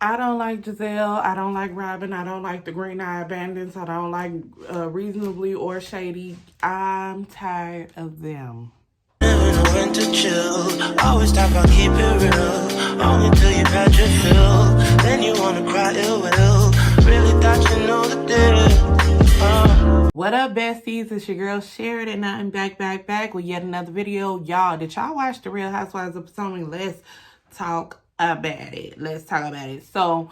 I don't like Gizelle. I don't like Robyn. I don't like the Green Eye Bandits. I don't like Reasonably or Shady. I'm tired of them. When to chill, always talk about keep it real. Only till you pat your fill, then you wanna cry ill will. Really thought you know the deal. What up, besties? It's your girl Sheridan, and I'm back with yet another video. Y'all, did y'all watch the Real Housewives of Potomac? Let's talk about it. So,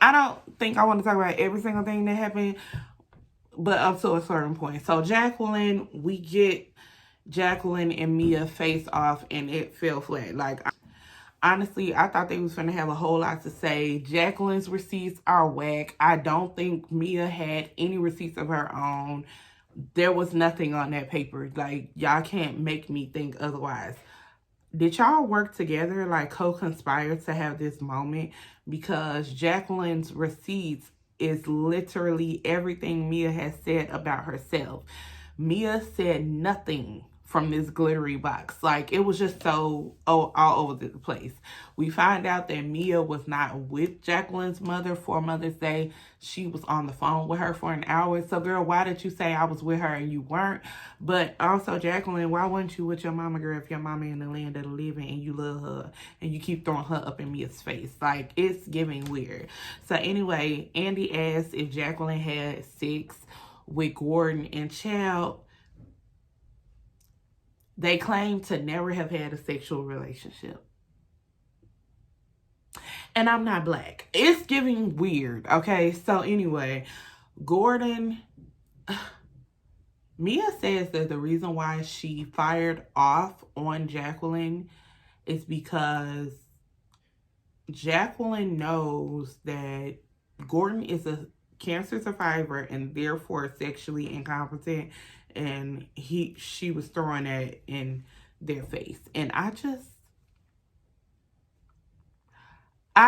I don't think I want to talk about every single thing that happened, but up to a certain point. So, Jacqueline, we get Jacqueline and Mia face off, and it fell flat. Like, honestly, I thought they was going to have a whole lot to say. Jacqueline's receipts are whack. I don't think Mia had any receipts of her own. There was nothing on that paper. Like, y'all can't make me think otherwise. Did y'all work together, like co-conspire to have this moment? Because Jacqueline's receipts is literally everything Mia has said about herself. Mia said nothing from this glittery box. Like, it was just so all over the place. We find out that Mia was not with Jacqueline's mother for Mother's Day. She was on the phone with her for an hour. So, girl, why did you say I was with her and you weren't? But also, Jacqueline, why weren't you with your mama, girl, if your mama in the land of the living and you love her and you keep throwing her up in Mia's face? Like, it's giving weird. So, anyway, Andy asked if Jacqueline had sex with Gordon and Child. They claim to never have had a sexual relationship. And I'm not black. It's giving weird, okay? So anyway, Gordon, Mia says that the reason why she fired off on Jacqueline is because Jacqueline knows that Gordon is a cancer survivor and therefore sexually incompetent, and she was throwing that in their face. And I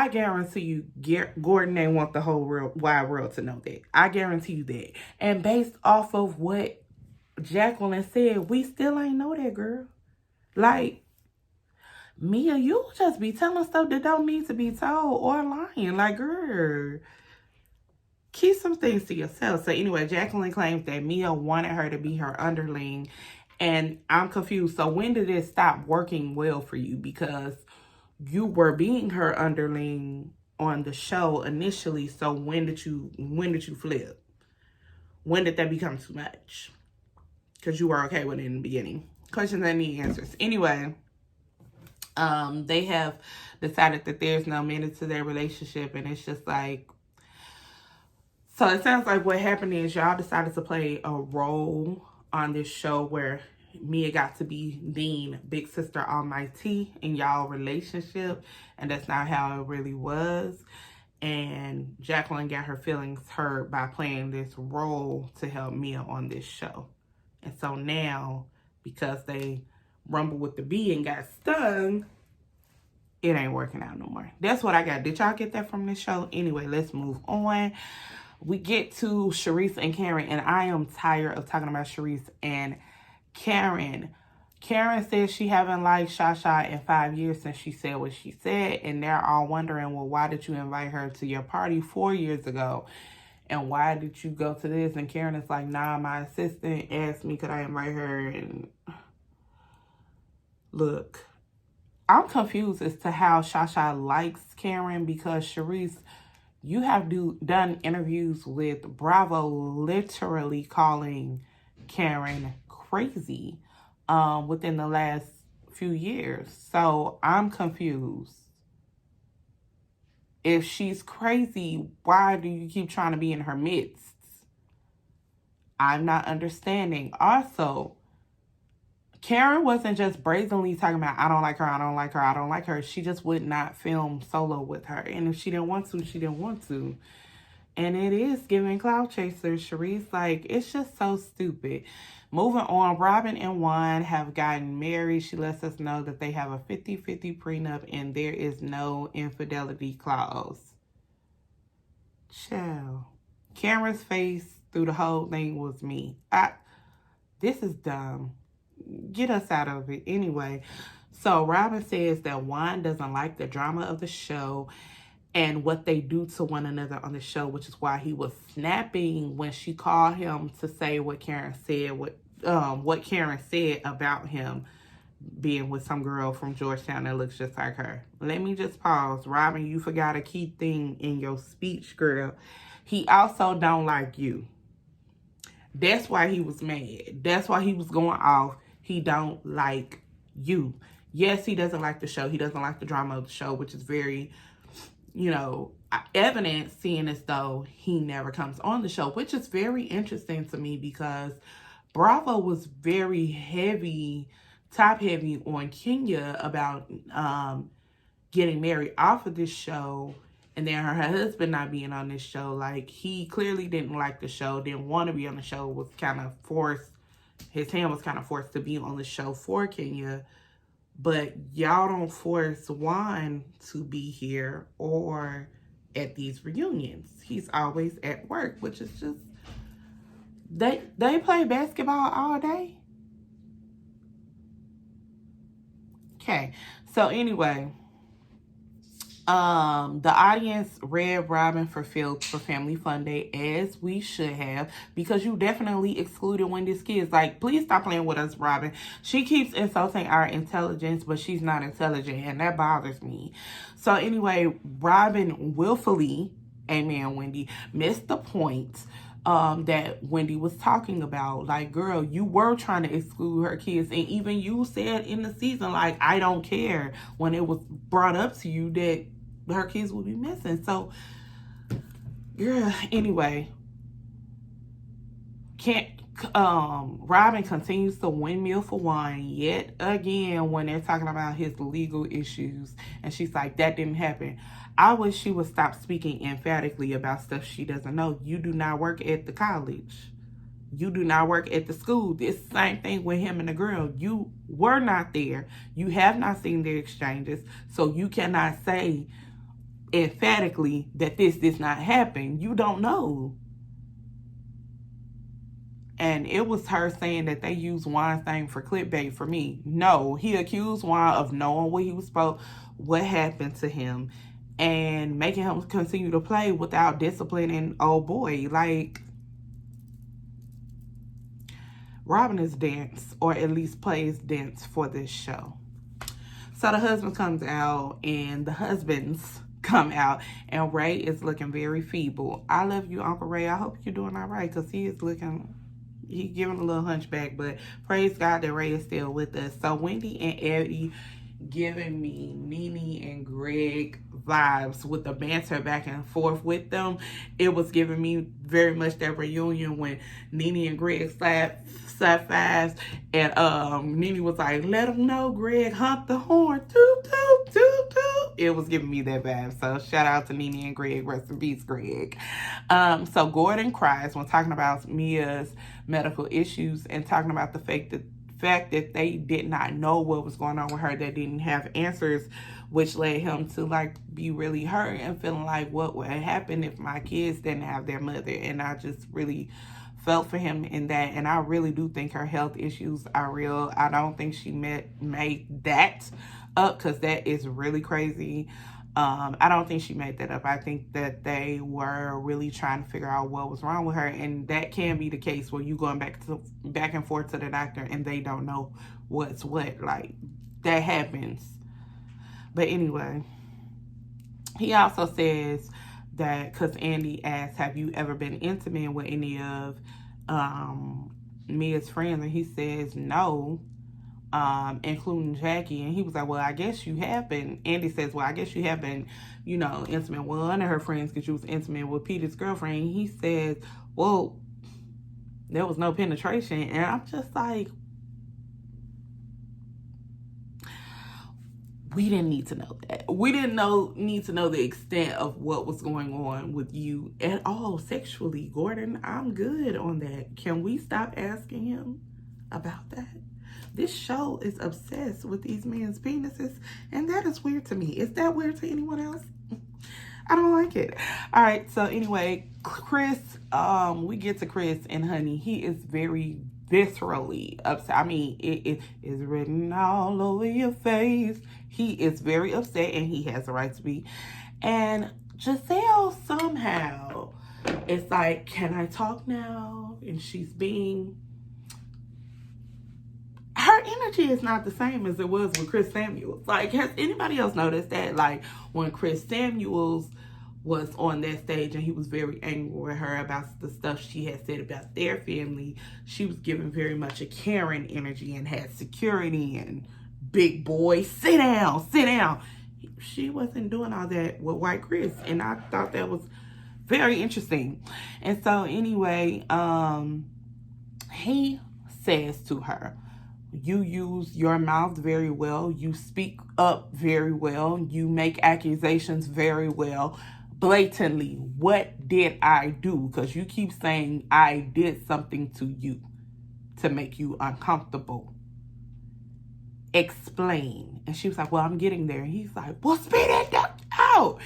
guarantee you, Gordon ain't want the whole wide world to know that. I guarantee you that. And based off of what Jacqueline said, we still ain't know that, girl. Like, Mia, you just be telling stuff that don't need to be told or lying. Like, girl, keep some things to yourself. So anyway, Jacqueline claims that Mia wanted her to be her underling. And I'm confused. So when did it stop working well for you? Because you were being her underling on the show initially. So when did you flip? When did that become too much? Because you were okay with it in the beginning. Questions that need answers. Anyway, they have decided that there's no minute to their relationship, and it's just like, so it sounds like what happened is y'all decided to play a role on this show where Mia got to be Dean, Big Sister Almighty in y'all relationship, and that's not how it really was. And Jacqueline got her feelings hurt by playing this role to help Mia on this show. And so now, because they rumbled with the bee and got stung, it ain't working out no more. That's what I got. Did y'all get that from this show? Anyway, let's move on. We get to Charisse and Karen, and I am tired of talking about Charisse and Karen. Karen says she haven't liked Shasha in 5 years since she said what she said, and they're all wondering, well, why did you invite her to your party 4 years ago? And why did you go to this? And Karen is like, nah, my assistant asked me could I invite her. And look, I'm confused as to how Shasha likes Karen, because Charisse, you have done interviews with Bravo literally calling Karen crazy within the last few years. So I'm confused. If she's crazy, why do you keep trying to be in her midst? I'm not understanding. Also, Karen wasn't just brazenly talking about, I don't like her. She just would not film solo with her. And if she didn't want to, she didn't want to. And it is giving cloud chasers, Charisse. Like, it's just so stupid. Moving on, Robyn and Juan have gotten married. She lets us know that they have a 50-50 prenup and there is no infidelity clause. Child. Karen's face through the whole thing was me. This is dumb. Get us out of it. Anyway, So Robyn says that Juan doesn't like the drama of the show and what they do to one another on the show, which is why he was snapping when she called him to say what Karen said, what Karen said about him being with some girl from Georgetown that looks just like her. Let me just pause. Robyn, you forgot a key thing in your speech, girl. He also don't like you. That's why he was mad. That's why he was going off. He don't like you. Yes, he doesn't like the show. He doesn't like the drama of the show, which is very, evident, seeing as though he never comes on the show, which is very interesting to me because Bravo was very top heavy on Kenya about getting married off of this show, and then her husband not being on this show. Like, he clearly didn't like the show, didn't want to be on the show, was kind of forced. His hand was kind of forced to be on the show for Kenya. But y'all don't force Juan to be here or at these reunions. He's always at work, which is just... They play basketball all day? Okay, so anyway, the audience read Robyn for Field for Family Fun Day, as we should have, because you definitely excluded Wendy's kids. Like, please stop playing with us, Robyn. She keeps insulting our intelligence, but she's not intelligent, and that bothers me. So anyway, Robyn willfully, amen, Wendy, missed the point that Wendy was talking about. Like, girl, you were trying to exclude her kids, and even you said in the season, like, I don't care, when it was brought up to you that her kids will be missing. So, yeah, anyway, Robyn continues to windmill for Juan yet again when they're talking about his legal issues, and she's like, that didn't happen. I wish she would stop speaking emphatically about stuff she doesn't know. You do not work at the college. You do not work at the school. It's the same thing with him and the girl. You were not there. You have not seen their exchanges. So you cannot say emphatically that this did not happen. You don't know. And it was her saying that they used Juan's name for clickbait for me. No, he accused Juan of knowing what happened to him, and making him continue to play without disciplining old boy. Like, Robyn is dance, or at least plays dance for this show. So the husband comes out, and the husbands come out, and Ray is looking very feeble. I love you, Uncle Ray. I hope you're doing all right, because he's giving a little hunchback, but praise God that Ray is still with us. So Wendy and Eddie giving me Nene and Greg vibes with the banter back and forth with them. It was giving me very much that reunion when Nene and Greg slapped fives, and Nene was like, let them know, Greg, honk the horn, toot toot toot toot. It was giving me that vibe. So shout out to Nene and Greg, rest in peace, Greg. So Gordon cries when talking about Mia's medical issues and talking about the fact that they did not know what was going on with her, that didn't have answers, which led him to like be really hurt and feeling like, what would happen if my kids didn't have their mother? And I just really felt for him in that, and I really do think her health issues are real. I don't think she made that up, because that is really crazy. I don't think she made that up. I think that they were really trying to figure out what was wrong with her, and that can be the case where you going back and forth to the doctor and they don't know what's what. Like, that happens. But anyway, he also says that, because Andy asked, have you ever been intimate with any of Mia's friends? And he says no, including Jackie. And he was like, well, I guess you have been. Andy says, well, I guess you have been, intimate with one of her friends, because you was intimate with Peter's girlfriend. And he says, well, there was no penetration. And I'm just like, we didn't need to know that. We didn't need to know the extent of what was going on with you at all sexually, Gordon. I'm good on that. Can we stop asking him about that? This show is obsessed with these men's penises, and that is weird to me. Is that weird to anyone else? I don't like it. All right, so anyway, Chris, we get to Chris, and honey, he is very viscerally upset. I mean, it is written all over your face. He is very upset, and he has the right to be. And Gizelle somehow, it's like, can I talk now? And she's being, her energy is not the same as it was with Chris Samuels. Like, has anybody else noticed that? Like, when Chris Samuels was on that stage and he was very angry with her about the stuff she had said about their family, she was giving very much a Karen energy and had security and big boy, sit down, sit down. She wasn't doing all that with White Chris, and I thought that was very interesting. And so anyway, he says to her, you use your mouth very well, you speak up very well, you make accusations very well. Blatantly, what did I do? Because you keep saying I did something to you to make you uncomfortable. Explain. And she was like, well, I'm getting there. And he's like, well, spit it out.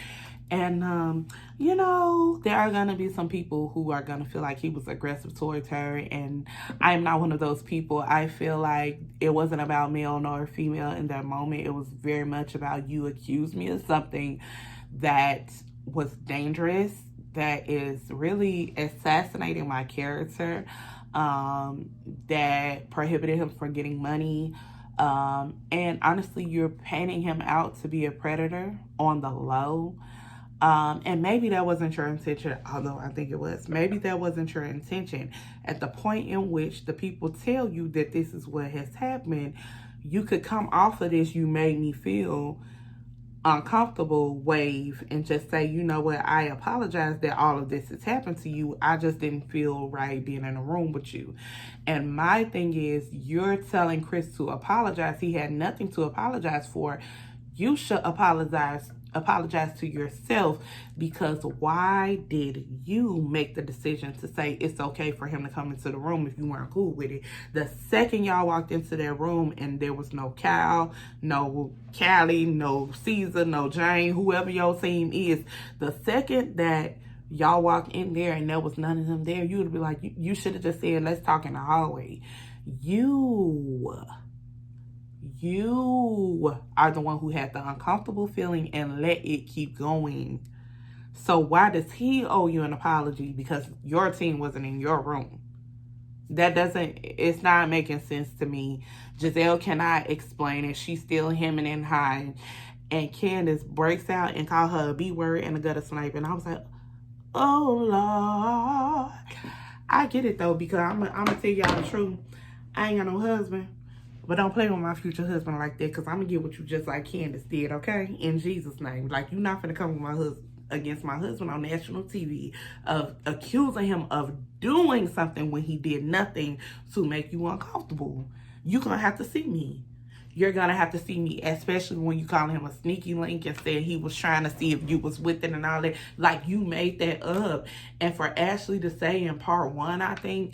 And, you know, there are going to be some people who are going to feel like he was aggressive towards her. And I'm not one of those people. I feel like it wasn't about male nor female in that moment. It was very much about, you accused me of something that was dangerous, that is really assassinating my character, that prohibited him from getting money. And honestly, you're painting him out to be a predator on the low. And maybe that wasn't your intention, although I think it was. Maybe that wasn't your intention. At the point in which the people tell you that this is what has happened, you could come off of this, you made me feel uncomfortable wave and just say, you know what, I apologize that all of this has happened to you. I just didn't feel right being in a room with you. And my thing is, you're telling Chris to apologize. He had nothing to apologize for. You should apologize to yourself, because why did you make the decision to say it's okay for him to come into the room if you weren't cool with it? The second y'all walked into that room and there was no Cal, no Callie, no Caesar, no Jane, whoever your team is, the second that y'all walked in there and there was none of them there, you would be like, you should have just said, let's talk in the hallway. You are the one who had the uncomfortable feeling and let it keep going. So why does he owe you an apology because your team wasn't in your room? It's not making sense to me. Gizelle cannot explain it. She's still hemming and hawing. And Candace breaks out and call her a B word and a gutter snipe. And I was like, oh, Lord. I get it, though, because I'm going to tell y'all the truth. I ain't got no husband. But don't play with my future husband like that, because I'm going to get with you just like Candace did, okay? In Jesus' name. Like, you're not going to come with my husband against my husband on national TV of accusing him of doing something when he did nothing to make you uncomfortable. You're going to have to see me. You're going to have to see me, especially when you call him a sneaky link and said he was trying to see if you was with it and all that. Like, you made that up. And for Ashley to say in part 1, I think,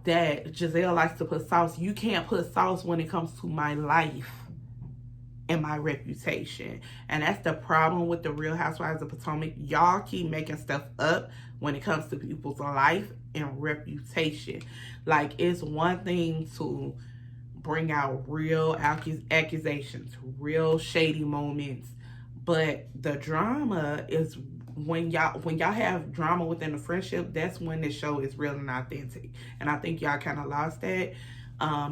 that Gizelle likes to put sauce. You can't put sauce when it comes to my life and my reputation. And that's the problem with the Real Housewives of Potomac. Y'all keep making stuff up when it comes to people's life and reputation. Like, it's one thing to bring out real accusations, real shady moments, but the drama is when y'all have drama within a friendship, that's when the show is real and authentic. And I think y'all kind of lost that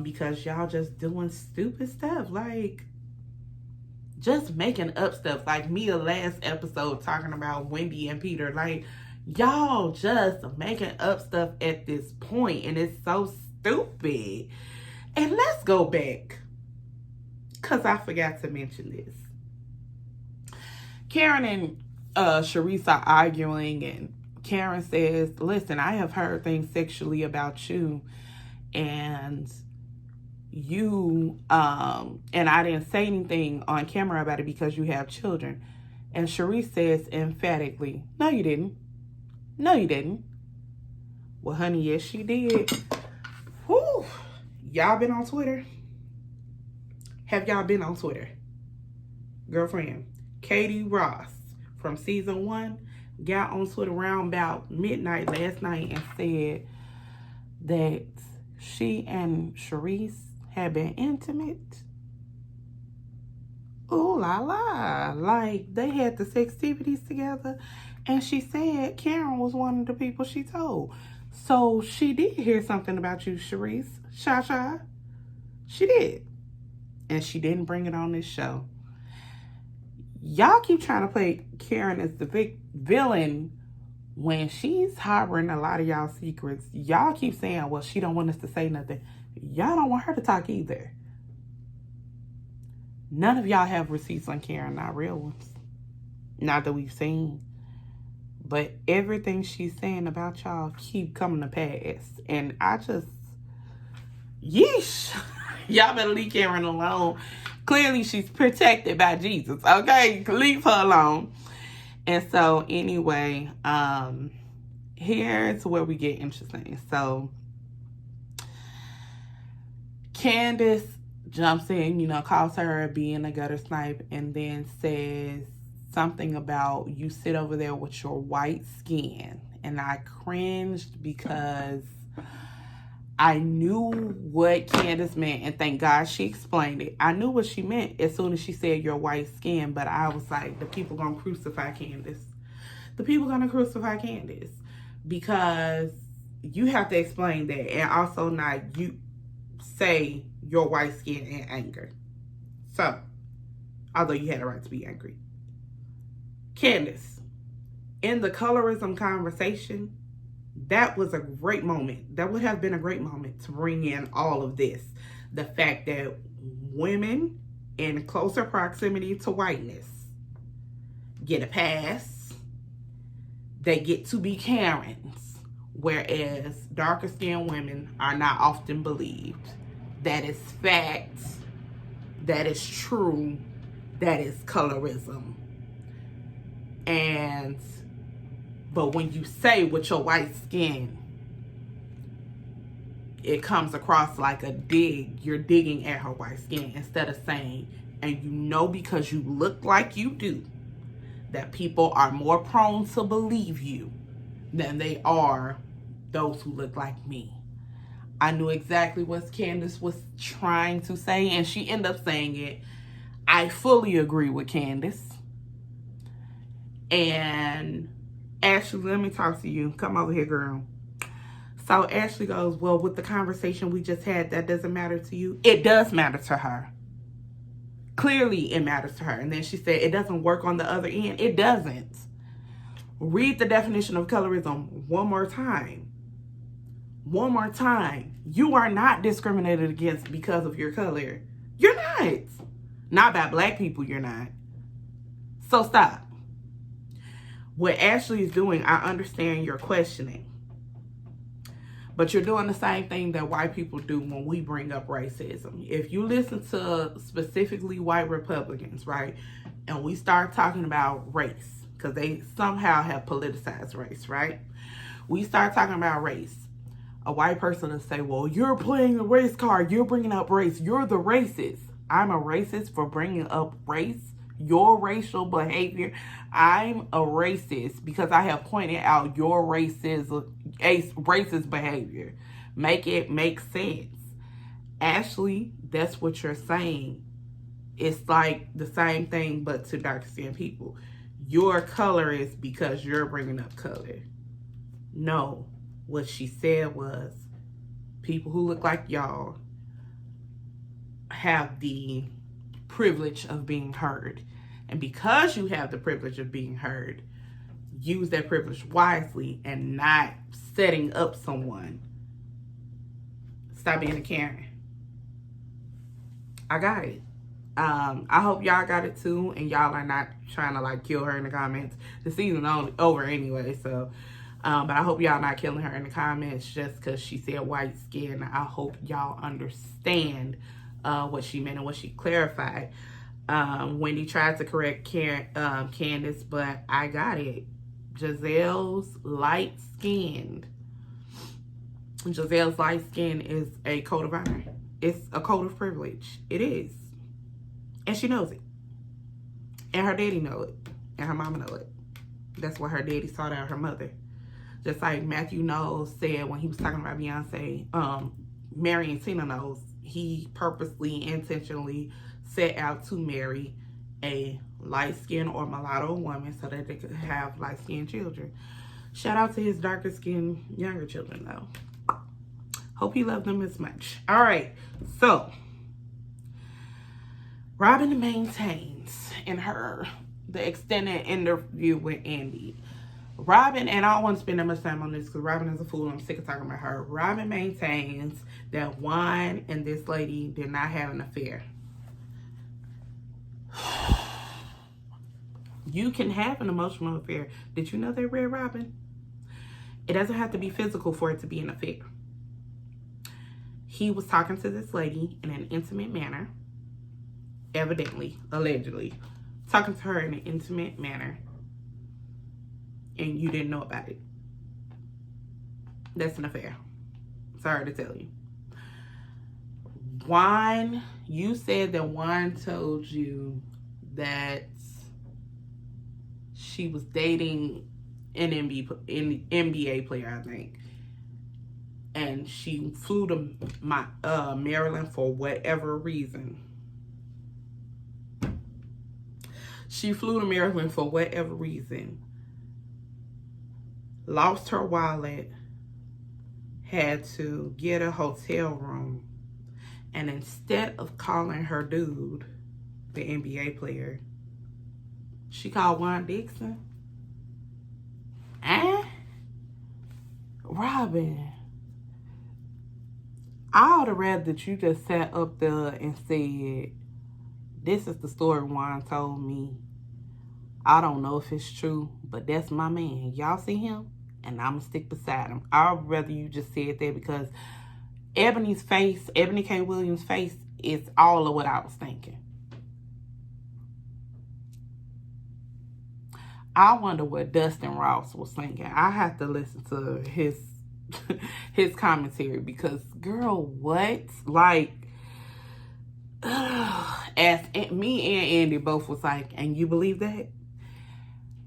because y'all just doing stupid stuff, like just making up stuff. Like Mia last episode talking about Wendy and Peter. Like, y'all just making up stuff at this point, and it's so stupid. And let's go back, because I forgot to mention this. Karen and Charisse are arguing, and Karen says, listen, I have heard things sexually about you, and you and I didn't say anything on camera about it because you have children. And Charisse says emphatically, no you didn't. No you didn't. Well, honey, yes she did. Whew. Y'all been on Twitter? Have y'all been on Twitter? Girlfriend Katie Ross from season 1 got on Twitter around about midnight last night and said that she and Charisse had been intimate. Ooh la la. Like, they had the sextivities together. And she said Karen was one of the people she told. So she did hear something about you, Charisse. Sha. She did. And she didn't bring it on this show. Y'all keep trying to play Karen as the villain when she's harboring a lot of y'all secrets. Y'all keep saying, well, she don't want us to say nothing. Y'all don't want her to talk either. None of y'all have receipts on Karen, not real ones. Not that we've seen. But everything she's saying about y'all keep coming to pass. And I just, yeesh. Y'all better leave Karen alone. Clearly, she's protected by Jesus, okay? Leave her alone. And so, anyway, here's where we get interesting. So, Candace jumps in, calls her being a gutter snipe, and then says something about you sit over there with your white skin. And I cringed because I knew what Candace meant, and thank God she explained it. I knew what she meant as soon as she said your white skin, but I was like, the people gonna crucify Candace. The people gonna crucify Candace because you have to explain that, and also not you say your white skin in anger. So, although you had a right to be angry. Candace, in the colorism conversation, that was a great moment. That would have been a great moment to bring in all of this. The fact that women in closer proximity to whiteness get a pass. They get to be Karens, whereas darker skinned women are not often believed. That is fact. That is true. That is colorism. But when you say with your white skin, it comes across like a dig. You're digging at her white skin instead of saying, and because you look like you do, that people are more prone to believe you than they are those who look like me. I knew exactly what Candace was trying to say, and she ended up saying it. I fully agree with Candace. And Ashley, let me talk to you. Come over here, girl. So Ashley goes, well, with the conversation we just had, that doesn't matter to you? It does matter to her. Clearly, it matters to her. And then she said, it doesn't work on the other end. It doesn't. Read the definition of colorism one more time. One more time. You are not discriminated against because of your color. You're not. Not by black people, you're not. So stop. What Ashley is doing, I understand your questioning. But you're doing the same thing that white people do when we bring up racism. If you listen to specifically white Republicans, right, and we start talking about race, because they somehow have politicized race, right? We start talking about race. A white person will say, well, you're playing the race card. You're bringing up race. You're the racist. I'm a racist for bringing up race. Your racial behavior. I'm a racist because I have pointed out your racist behavior. Make it make sense. Ashley, that's what you're saying. It's like the same thing, but to dark skinned people. Your color is because you're bringing up color. No, what she said was people who look like y'all have the privilege of being heard. And because you have the privilege of being heard, use that privilege wisely and not setting up someone. Stop being a Karen. I got it. I hope y'all got it too, and y'all are not trying to kill her in the comments. The season over anyway, so but I hope y'all not killing her in the comments just because she said white skin. I hope y'all understand what she meant and what she clarified. Wendy tried to correct Candace, but I got it. Gizelle's light-skinned. Gizelle's light skin is a code of honor. It's a code of privilege. It is. And she knows it. And her daddy know it. And her mama know it. That's why her daddy sought out her mother. Just like Matthew Knowles said when he was talking about Beyonce, Mary and Tina knows, he purposely, intentionally set out to marry a light-skinned or mulatto woman so that they could have light-skinned children. Shout out to his darker-skinned younger children, though. Hope he loved them as much. All right, so Robyn maintains in the extended interview with Andy. Robyn, and I don't want to spend that much time on this because Robyn is a fool. I'm sick of talking about her. Robyn maintains that Juan and this lady did not have an affair. You can have an emotional affair. Did you know that, Red Robyn? It doesn't have to be physical for it to be an affair. He was talking to this lady in an intimate manner. Evidently, allegedly. Talking to her in an intimate manner. And you didn't know about it. That's an affair. Sorry to tell you. Juan, you said that Juan told you that she was dating an NBA player, I think. And she flew to Maryland for whatever reason. She flew to Maryland for whatever reason. Lost her wallet, had to get a hotel room, and instead of calling her dude, the NBA player, she called Juan Dixon. Robyn, I would have rather that you just sat up there and said, this is the story Juan told me. I don't know if it's true, but that's my man. Y'all see him? And I'm going to stick beside him. I'd rather you just said that because Ebony K. Williams' face is all of what I was thinking. I wonder what Dustin Ross was thinking. I have to listen to his commentary because, girl, what? Like, as me and Andy both was like, and you believe that?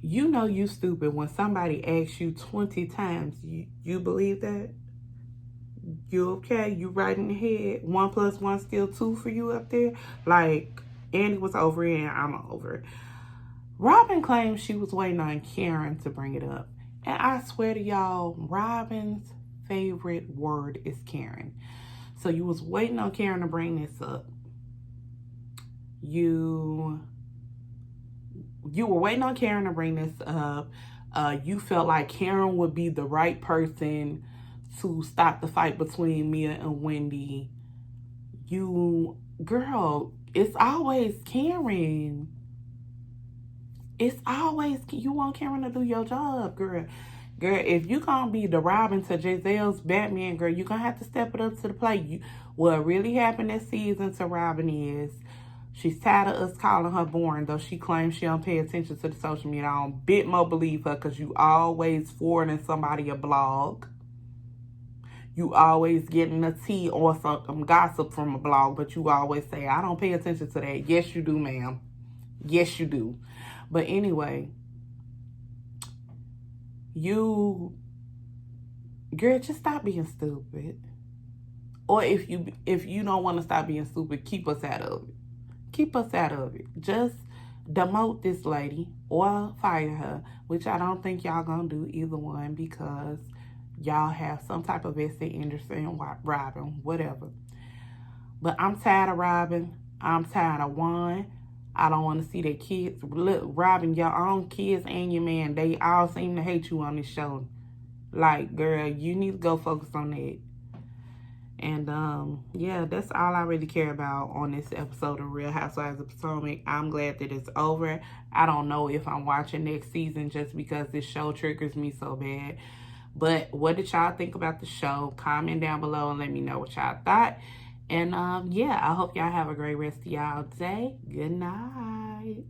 You know you stupid when somebody asks you 20 times, you believe that? You okay? You right in the head? 1 + 1 still 2 for you up there? Like, Andy was over it and I'm over it. Robyn claims she was waiting on Karen to bring it up. And I swear to y'all, Robyn's favorite word is Karen. So you was waiting on Karen to bring this up. You were waiting on Karen to bring this up. You felt like Karen would be the right person to stop the fight between Mia and Wendy. Girl, it's always Karen. It's always, you want Karen to do your job, girl. Girl, if you gonna be the Robyn to Gizelle's Batman, girl, you gonna have to step it up to the plate. What really happened this season to Robyn is she's tired of us calling her boring, though she claims she don't pay attention to the social media. I don't bit more believe her because you always forwarding somebody a blog. You always getting a tea or some gossip from a blog, but you always say, I don't pay attention to that. Yes, you do, ma'am. Yes, you do. But anyway, girl, just stop being stupid. Or if you don't want to stop being stupid, keep us out of it. Keep us out of it. Just demote this lady or fire her, which I don't think y'all gonna do either one because y'all have some type of vested interest in Robyn, whatever. But I'm tired of Robyn. I'm tired of Juan. I don't want to see their kids. Look, Robyn, your own kids and your man, they all seem to hate you on this show. Like, girl, you need to go focus on that. And, yeah, that's all I really care about on this episode of Real Housewives of Potomac. I'm glad that it's over. I don't know if I'm watching next season just because this show triggers me so bad. But what did y'all think about the show? Comment down below and let me know what y'all thought. And, yeah, I hope y'all have a great rest of y'all day. Good night.